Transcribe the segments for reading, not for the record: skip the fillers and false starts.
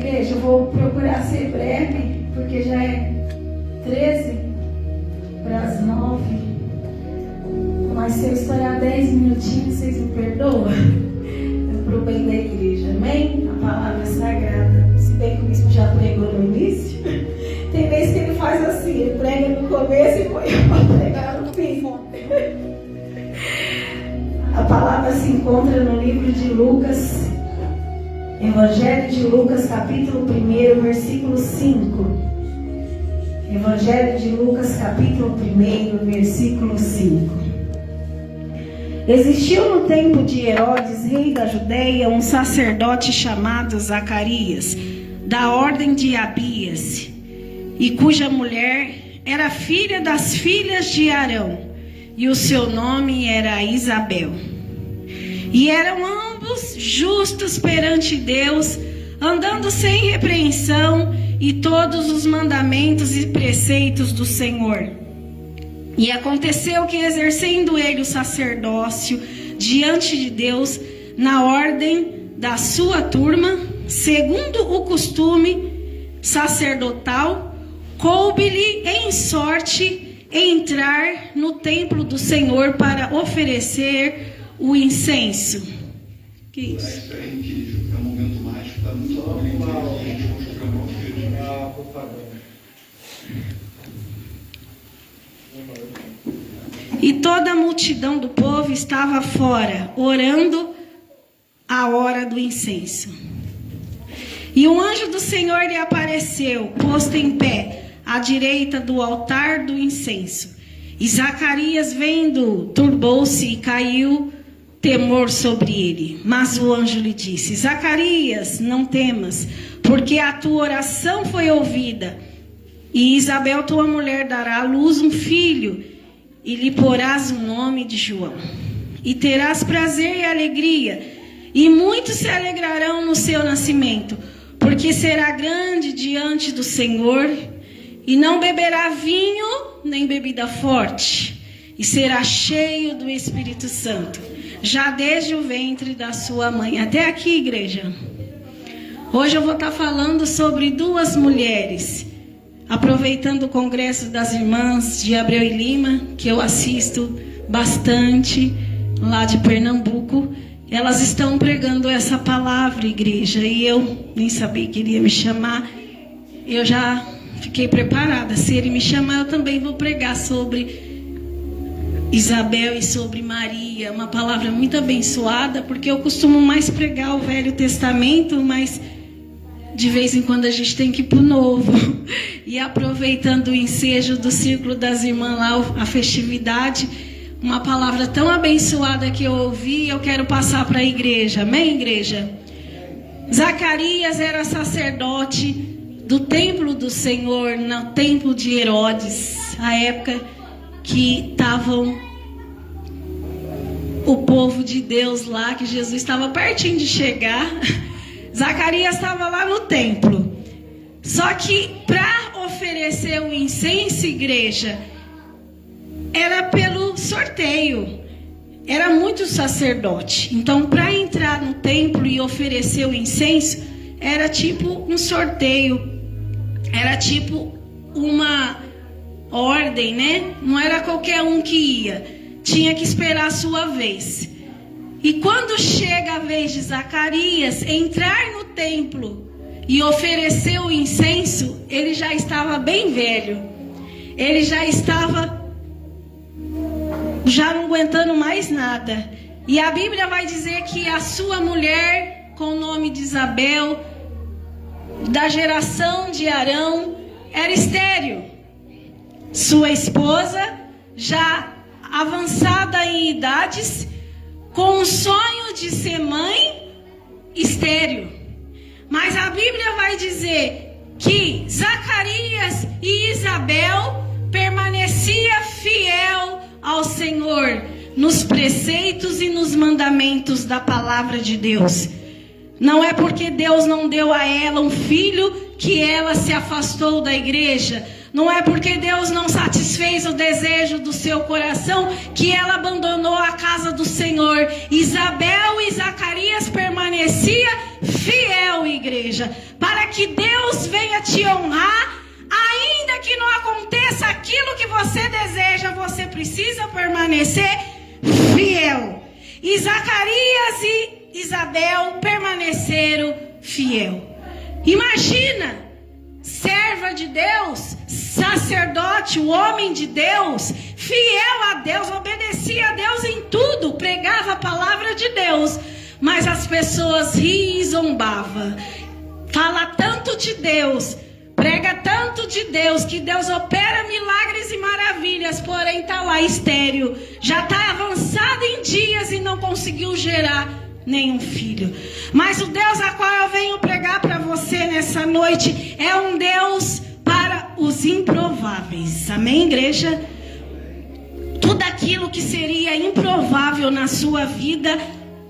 Igreja, eu vou procurar ser breve, porque já é 8:13. Mas se eu estourar 10 minutinhos, vocês me perdoam? É pro bem da igreja, amém? A palavra é sagrada. Se bem que o bispo já pregou no início, tem vezes que ele faz assim, ele prega no começo e põe para pregar no fim. A palavra se encontra no livro de Lucas, Evangelho de Lucas, capítulo 1, versículo 5. Evangelho de Lucas, capítulo 1, versículo 5. Existiu no tempo de Herodes, rei da Judeia, um sacerdote chamado Zacarias, da ordem de Abias, e cuja mulher era filha das filhas de Arão, e o seu nome era Isabel. E eram ambos justos perante Deus, andando sem repreensão e todos os mandamentos e preceitos do Senhor. E aconteceu que, exercendo ele o sacerdócio diante de Deus, na ordem da sua turma, segundo o costume sacerdotal, coube-lhe em sorte entrar no templo do Senhor para oferecer o incenso. Que isso? É um momento mágico, está muito bom. E toda a multidão do povo estava fora, orando a hora do incenso. E um anjo do Senhor lhe apareceu, posto em pé, à direita do altar do incenso. E Zacarias, vendo, turbou-se e caiu temor sobre ele. Mas o anjo lhe disse: Zacarias, não temas, porque a tua oração foi ouvida. E Isabel, tua mulher, dará à luz um filho, e lhe porás o nome de João. E terás prazer e alegria, e muitos se alegrarão no seu nascimento, porque será grande diante do Senhor, e não beberá vinho nem bebida forte, e será cheio do Espírito Santo, já desde o ventre da sua mãe. Até aqui, igreja. Hoje eu vou estar falando sobre duas mulheres, aproveitando o congresso das irmãs de Abreu e Lima, que eu assisto bastante, lá de Pernambuco. Elas estão pregando essa palavra, igreja, e eu nem sabia que ele ia me chamar. Eu já fiquei preparada. Se ele me chamar, eu também vou pregar sobre Isabel e sobre Maria. Uma palavra muito abençoada, porque eu costumo mais pregar o Velho Testamento, mas de vez em quando a gente tem que ir para o Novo. E aproveitando o ensejo do Círculo das Irmãs lá, a festividade, uma palavra tão abençoada que eu ouvi, eu quero passar para a igreja. Amém, igreja? Zacarias era sacerdote do templo do Senhor, no templo de Herodes, a época que estavam o povo de Deus lá, que Jesus estava pertinho de chegar. Zacarias estava lá no templo. Só que para oferecer o incenso, igreja, era pelo sorteio. Era muito sacerdote. Então, para entrar no templo e oferecer o incenso, era tipo um sorteio. Era tipo uma ordem, né? Não era qualquer um que ia. Tinha que esperar a sua vez. E quando chega a vez de Zacarias entrar no templo e oferecer o incenso, ele já estava bem velho. Ele já estava não aguentando mais nada. E a Bíblia vai dizer que a sua mulher, com o nome de Isabel, da geração de Arão, era estéril. Sua esposa, já avançada em idades, com o sonho de ser mãe, estéril. Mas a Bíblia vai dizer que Zacarias e Isabel permanecia fiel ao Senhor nos preceitos e nos mandamentos da palavra de Deus. Não é porque Deus não deu a ela um filho que ela se afastou da igreja. Não é porque Deus não satisfez o desejo do seu coração que ela abandonou a casa do Senhor. Isabel e Zacarias permaneciam fiel, igreja, para que Deus venha te honrar. Ainda que não aconteça aquilo que você deseja, você precisa permanecer fiel. E Zacarias e Isabel permaneceram fiel. Imagina, serva de Deus, sacerdote, o homem de Deus, fiel a Deus, obedecia a Deus em tudo, pregava a palavra de Deus, mas as pessoas riam e zombavam. Fala tanto de Deus, prega tanto de Deus, que Deus opera milagres e maravilhas, porém está lá estéril, já está avançado em dias e não conseguiu gerar nenhum filho. Mas o Deus a qual eu venho pregar para você nessa noite é um Deus para os improváveis. Amém, igreja? Tudo aquilo que seria improvável na sua vida,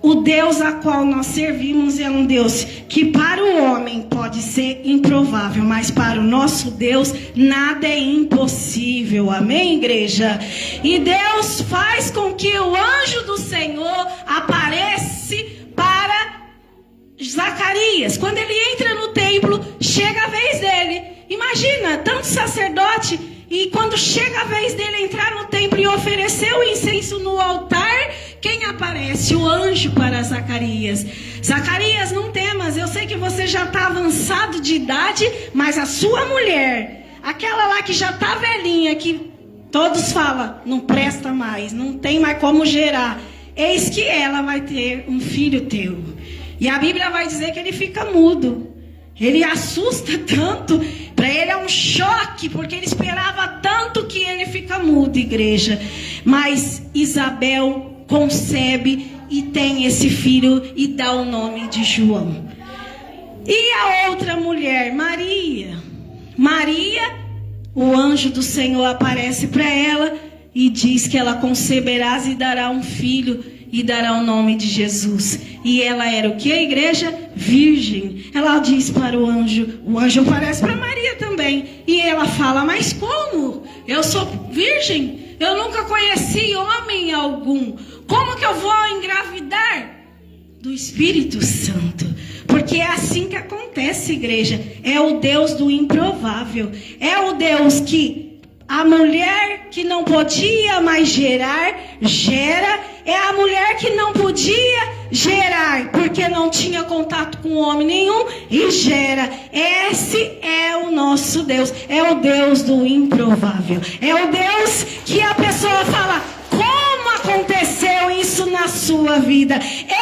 o Deus a qual nós servimos é um Deus que para o homem pode ser improvável, mas para o nosso Deus nada é impossível. Amém, igreja? E Deus faz com que o anjo do Senhor apareça para Zacarias. Quando ele entra no templo, chega a vez dele. Imagina, tanto sacerdote, e quando chega a vez dele entrar no templo e oferecer o incenso no altar, quem aparece? O anjo para Zacarias. Zacarias, não temas, eu sei que você já está avançado de idade, mas a sua mulher, aquela lá que já está velhinha, que todos falam, não presta mais, não tem mais como gerar, eis que ela vai ter um filho teu. E a Bíblia vai dizer que ele fica mudo. Ele assusta tanto, para ele é um choque, porque ele esperava tanto que ele fica mudo, igreja. Mas Isabel concebe e tem esse filho e dá o nome de João. E a outra mulher, Maria. Maria, o anjo do Senhor aparece para ela e diz que ela conceberá e dará um filho e dará o nome de Jesus. E ela era o que, igreja? Virgem. Ela diz para o anjo aparece para Maria também. E ela fala, mas como? Eu sou virgem, eu nunca conheci homem algum. Como que eu vou engravidar? Do Espírito Santo. Porque é assim que acontece, igreja. É o Deus do improvável. É o Deus que a mulher que não podia mais gerar, gera. É a mulher que não podia gerar, porque não tinha contato com homem nenhum, e gera. Esse é o nosso Deus. É o Deus do improvável. É o Deus que a pessoa fala, como aconteceu isso na sua vida?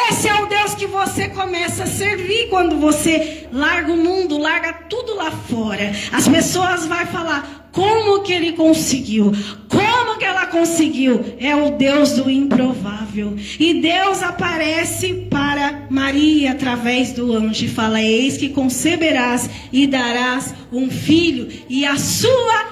Esse é o Deus que você começa a servir quando você larga o mundo, larga tudo lá fora. As pessoas vão falar, como que ele conseguiu? Como que ela conseguiu? É o Deus do improvável. E Deus aparece para Maria através do anjo e fala, eis que conceberás e darás um filho, e a sua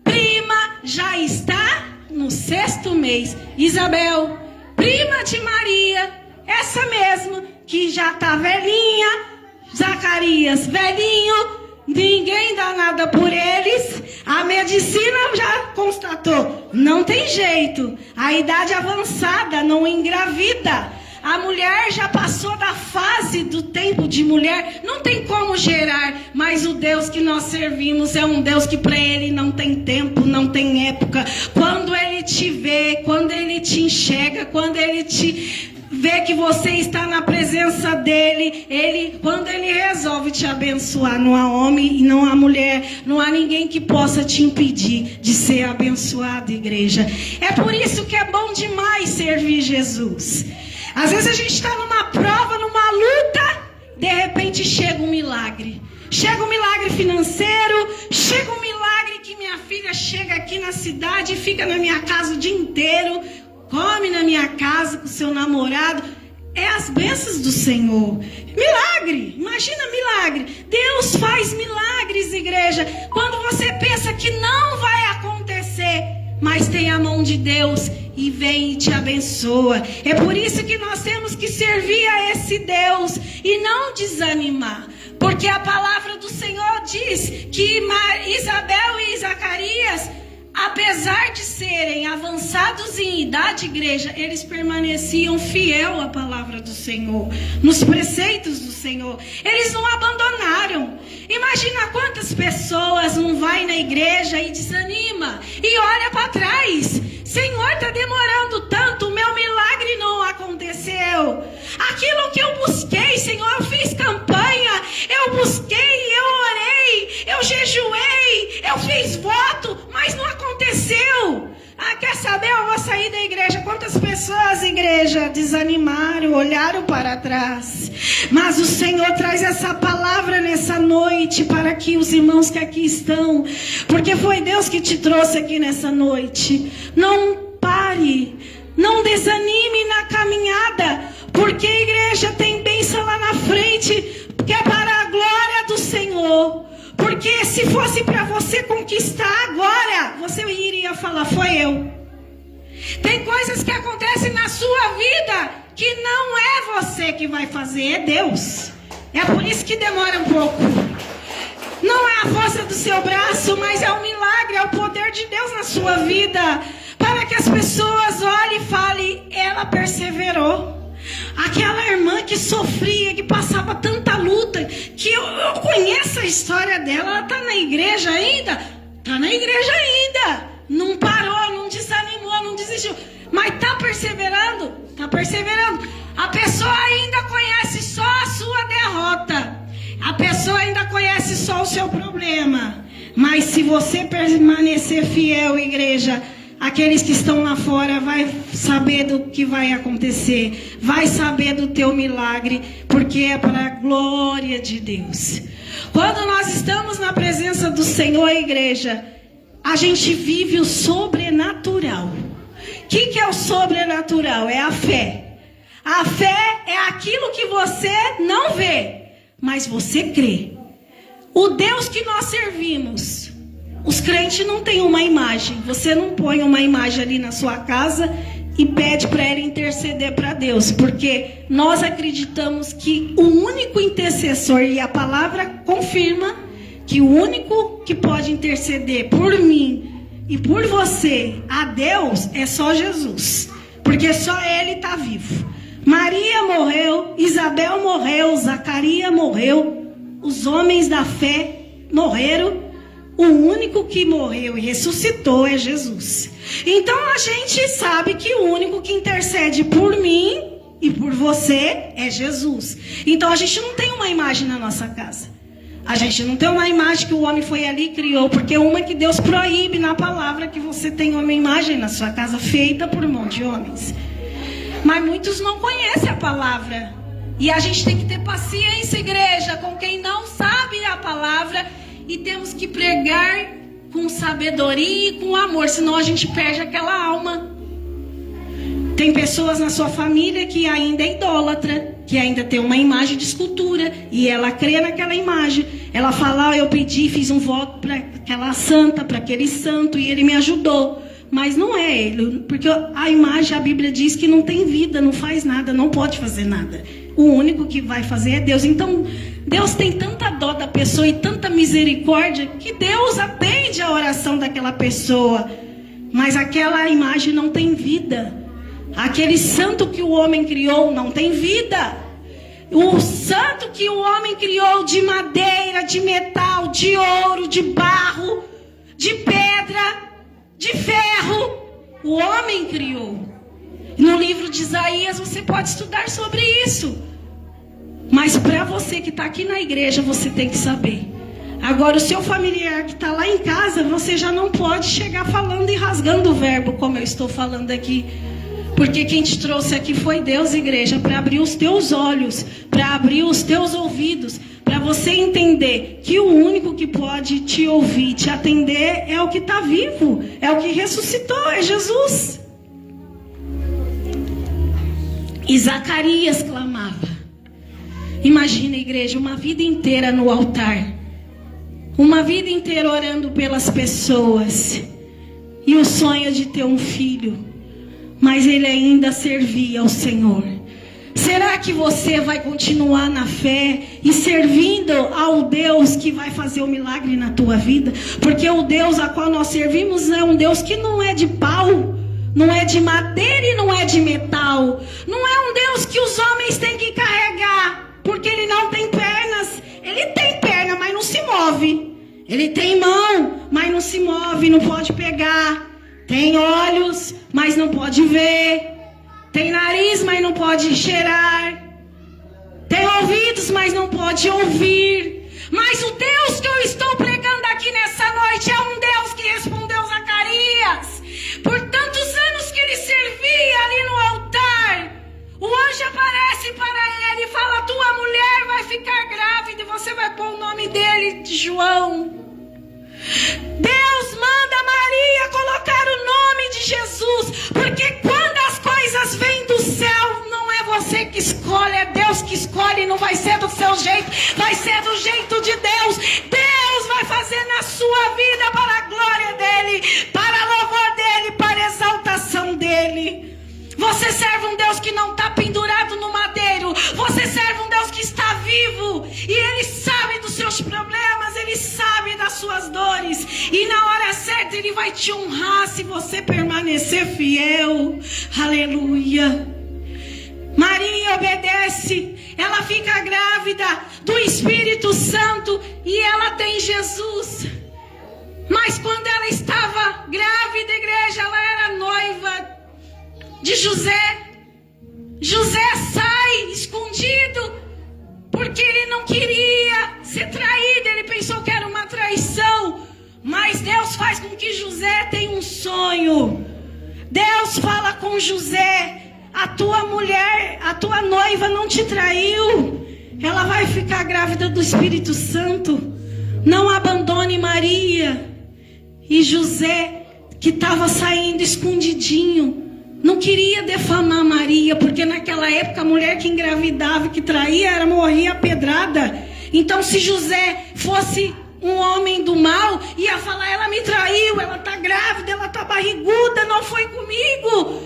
prima já está no 6º mês. Isabel, prima de Maria, essa mesma que já está velhinha. Zacarias, velhinho, ninguém dá nada por eles. A medicina já constatou, não tem jeito. A idade avançada não engravida. A mulher já passou da fase do tempo de mulher, não tem como gerar. Mas o Deus que nós servimos é um Deus que para ele não tem tempo, não tem época. Quando ele te vê, quando ele te enxerga, quando ele te vê que você está na presença dele, quando ele resolve te abençoar, não há homem e não há mulher, não há ninguém que possa te impedir de ser abençoado, igreja. É por isso que é bom demais servir Jesus. Às vezes a gente está numa prova, numa luta, de repente chega um milagre. Chega um milagre financeiro, chega um milagre que minha filha chega aqui na cidade e fica na minha casa o dia inteiro, come na minha casa com seu namorado. É as bênçãos do Senhor. Milagre, imagina milagre. Deus faz milagres, igreja. Quando você pensa que não vai acontecer, mas tem a mão de Deus e vem e te abençoa. É por isso que nós temos que servir a esse Deus e não desanimar. Porque a palavra do Senhor diz que Isabel e Zacarias apesar de serem avançados em idade, igreja, eles permaneciam fiel à palavra do Senhor, nos preceitos do Senhor. Eles não abandonaram. Imagina quantas pessoas não vai na igreja e desanima e olha para trás. Senhor, está demorando tanto, o meu milagre não aconteceu. Aquilo que eu busquei, Senhor, eu fiz campanha, eu busquei, eu orei, eu jejuei, eu fiz voto, mas não aconteceu. Quer saber? Eu vou sair da igreja. Quantas pessoas, igreja, desanimaram, olharam para trás. Mas o Senhor traz essa palavra nessa noite para que os irmãos que aqui estão, porque foi Deus que te trouxe aqui nessa noite. Não pare, não desanime na caminhada, porque a igreja tem bênção lá na frente, que é para a glória do Senhor. Porque se fosse para você conquistar agora, você iria falar, foi eu. Tem coisas que acontecem na sua vida que não é você que vai fazer, é Deus. É por isso que demora um pouco. Não é a força do seu braço, mas é o milagre, é o poder de Deus na sua vida. Para que as pessoas olhem e falem, ela perseverou. Aquela irmã que sofria, que passava tanta luta, que eu conheço a história dela. Ela está na igreja ainda? Está na igreja ainda. Não parou, não desanimou, não desistiu. Mas está perseverando? Está perseverando. A pessoa ainda conhece só a sua derrota. A pessoa ainda conhece só o seu problema. Mas se você permanecer fiel, igreja, aqueles que estão lá fora vai saber do que vai acontecer, vai saber do teu milagre, porque é para a glória de Deus. Quando nós estamos na presença do Senhor, igreja, a gente vive o sobrenatural. O que é o sobrenatural? É a fé. A fé é aquilo que você não vê, mas você crê. O Deus que nós servimos, os crentes não têm uma imagem. Você não põe uma imagem ali na sua casa e pede para ele interceder para Deus. Porque nós acreditamos que o único intercessor, e a palavra confirma, que o único que pode interceder por mim e por você a Deus é só Jesus. Porque só ele está vivo. Maria morreu, Isabel morreu, Zacarias morreu, os homens da fé morreram. O único que morreu e ressuscitou é Jesus. Então a gente sabe que o único que intercede por mim e por você é Jesus. Então a gente não tem uma imagem na nossa casa. A gente não tem uma imagem que o homem foi ali e criou, porque uma que Deus proíbe na palavra que você tenha uma imagem na sua casa feita por mão de homens. Mas muitos não conhecem a palavra. E a gente tem que ter paciência, igreja, com quem não sabe a palavra. E temos que pregar com sabedoria e com amor, senão a gente perde aquela alma. Tem pessoas na sua família que ainda é idólatra, que ainda tem uma imagem de escultura, e ela crê naquela imagem. Ela fala, eu pedi, fiz um voto para aquela santa, para aquele santo, e ele me ajudou. Mas não é ele, porque a imagem, a Bíblia diz que não tem vida, não faz nada, não pode fazer nada. O único que vai fazer é Deus. Então, Deus tem tanta dó da pessoa e tanta misericórdia que Deus atende a oração daquela pessoa. Mas aquela imagem não tem vida. Aquele santo que o homem criou não tem vida. O santo que o homem criou de madeira, de metal, de ouro, de barro, de pedra, de ferro, o homem criou. No livro de Isaías você pode estudar sobre isso. Mas para você que está aqui na igreja, você tem que saber. Agora o seu familiar que está lá em casa, você já não pode chegar falando e rasgando o verbo como eu estou falando aqui. Porque quem te trouxe aqui foi Deus, igreja, para abrir os teus olhos, para abrir os teus ouvidos, para você entender que o único que pode te ouvir, te atender, é o que está vivo, é o que ressuscitou, é Jesus. E Zacarias clamava. Imagina, igreja, uma vida inteira no altar, uma vida inteira orando pelas pessoas, e o sonho de ter um filho, mas ele ainda servia ao Senhor. Será que você vai continuar na fé e servindo ao Deus que vai fazer o milagre na tua vida? Porque o Deus a qual nós servimos é um Deus que não é de pau, não é de madeira e não é de metal. Não é um Deus que os homens têm que carregar, porque Ele não tem pernas. Ele tem perna, mas não se move. Ele tem mão, mas não se move, não pode pegar. Tem olhos, mas não pode ver. Tem nariz, mas não pode cheirar. Tem ouvidos, mas não pode ouvir. Mas o Deus que eu estou pregando aqui nessa noite é um Deus que respondeu Zacarias. Por tantos anos que ele servia ali no altar, o anjo aparece para ele e fala: tua mulher vai ficar grávida e você vai pôr o nome dele de João. Deus manda Maria colocar o nome de Jesus, porque quando as coisas vêm do céu, não é você que escolhe, é Deus que escolhe. Não vai ser do seu jeito, vai ser do jeito de Deus. Deus vai fazer na sua vida para a glória dele, para louvor dele, para exaltação dele. Você serve um Deus que não está pendurado no madeiro. Você serve um Deus que está vivo. E Ele sabe dos seus problemas. Ele sabe das suas dores. E na hora certa Ele vai te honrar se você permanecer fiel. Aleluia. Maria obedece. Ela fica grávida do Espírito Santo. E ela tem Jesus. Mas quando ela estava grávida, igreja, ela era noiva de José. José sai escondido porque ele não queria ser traído. Ele pensou que era uma traição. Mas Deus faz com que José tenha um sonho. Deus fala com José: a tua mulher, a tua noiva não te traiu. Ela vai ficar grávida do Espírito Santo. Não abandone Maria. E José, que estava saindo escondidinho, não queria defamar Maria, porque naquela época a mulher que engravidava, que traía, ela morria pedrada. Então se José fosse um homem do mal, ia falar: ela me traiu, ela está grávida, ela está barriguda, não foi comigo.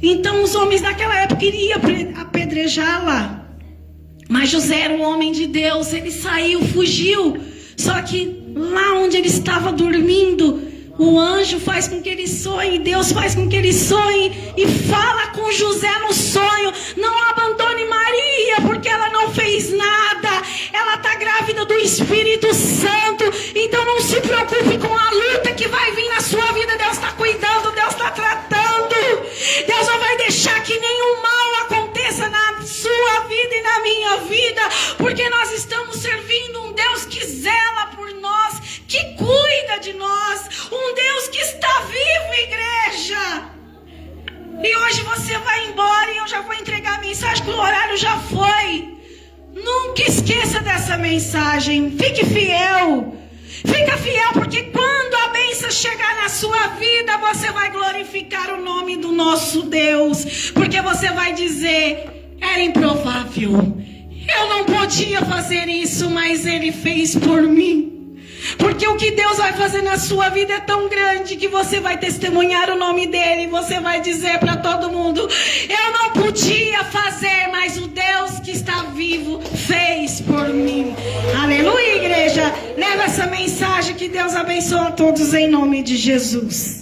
Então os homens naquela época iriam apedrejá-la. Mas José era um homem de Deus, ele saiu, fugiu. Só que lá onde ele estava dormindo, o anjo faz com que ele sonhe, Deus faz com que ele sonhe e fala com José no sonho: não abandone Maria, porque ela não fez nada, ela está grávida do Espírito Santo. Então não se preocupe com a luta que vai vir na sua vida. Deus está cuidando, Deus está tratando. Deus não vai deixar que nenhum mal aconteça na sua vida e na minha vida, porque nós estamos servindo um Deus que zela por nós, que cuida de nós, um Deus que está vivo, igreja. E hoje você vai embora e eu já vou entregar a mensagem, que o horário já foi. Nunca esqueça dessa mensagem. Fique fiel. Fica fiel, porque quando a bênção chegar na sua vida, você vai glorificar o nome do nosso Deus. Porque você vai dizer: era improvável, eu não podia fazer isso, mas Ele fez por mim. Porque o que Deus vai fazer na sua vida é tão grande que você vai testemunhar o nome dele. Você vai dizer para todo mundo: eu não podia fazer, mas o Deus que está vivo fez por mim. Aleluia, igreja. Leva essa mensagem, que Deus abençoe a todos em nome de Jesus.